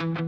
Bawat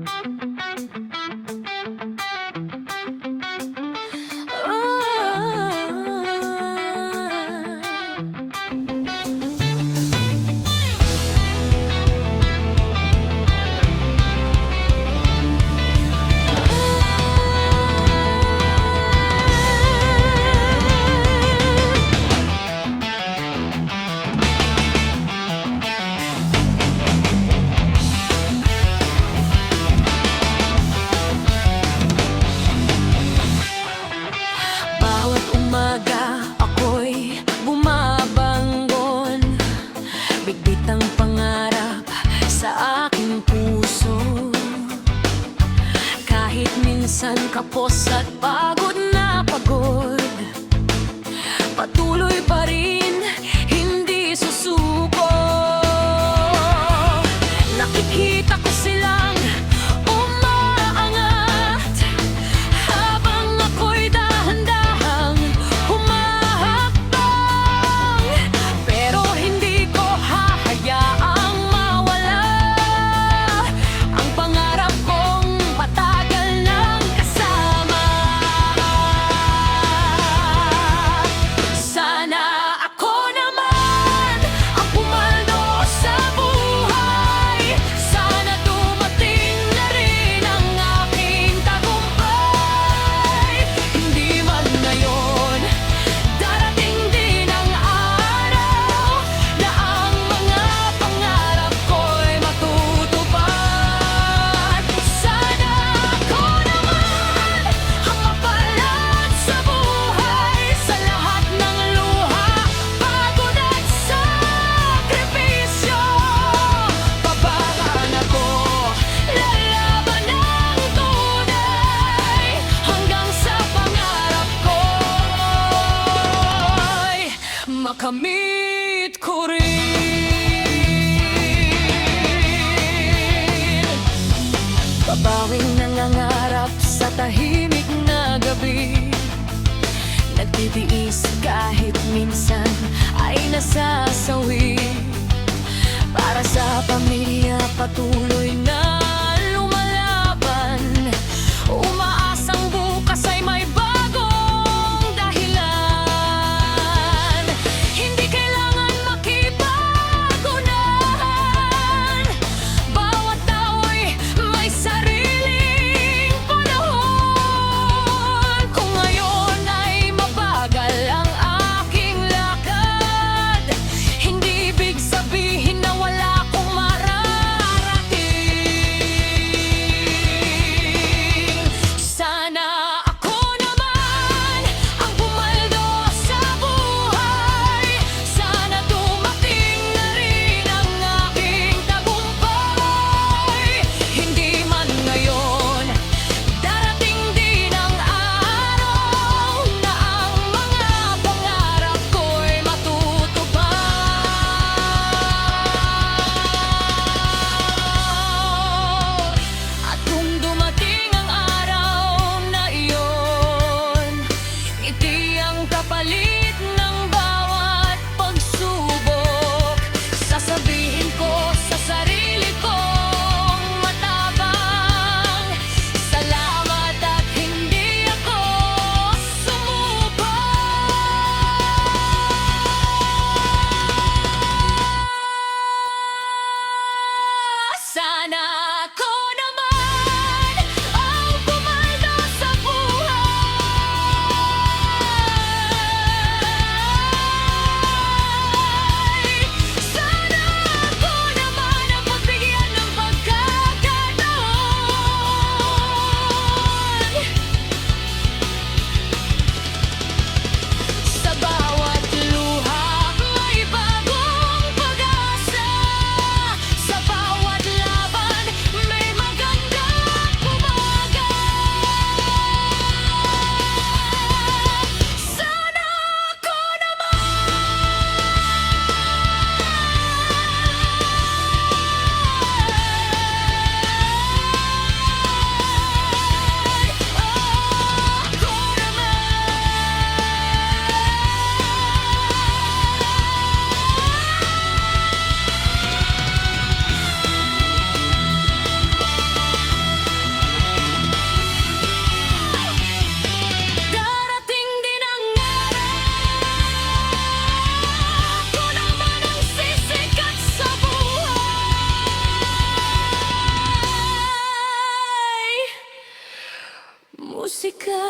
umaga ako'y bumabangon, bigbit ang pangarap sa aking puso. Kahit minsan kapos at pagod na pagod, patuloy pa rin, hindi susuko. Nakikita ko silang umaangat habang ako'y dahan-dahang humahakbang. Pero hindi ko hahayaang mawala ang pangarap kong matagal nang kasama. Sana ako naman ang pumalo sa buhay. Sana dumating na rin ang aking tagumpay. Hindi man ngayon, darating din ang araw na ang mga pangarap ko'y matutupad. Sana ako naman ang mapalad sa buhay. Sa lahat ng luha, pagod at sakripisyo, babangon ako, lalaban ng tunay hanggang sa pangarap ko'y makamit ko rin. Babawing nangangarap sa tahimik na gabi, nagtitiis kahit minsan ay nasasawi. Para sa pamilya patuloy na lumalaban, umaasang bukas ay may bagong dahilan. Hindi kailangan makipagunan, bawat tao'y may sariling panahon. Kung ngayon ay mabagal ang aking lakad, hindi ibig sabihin na wala akong mararating. musika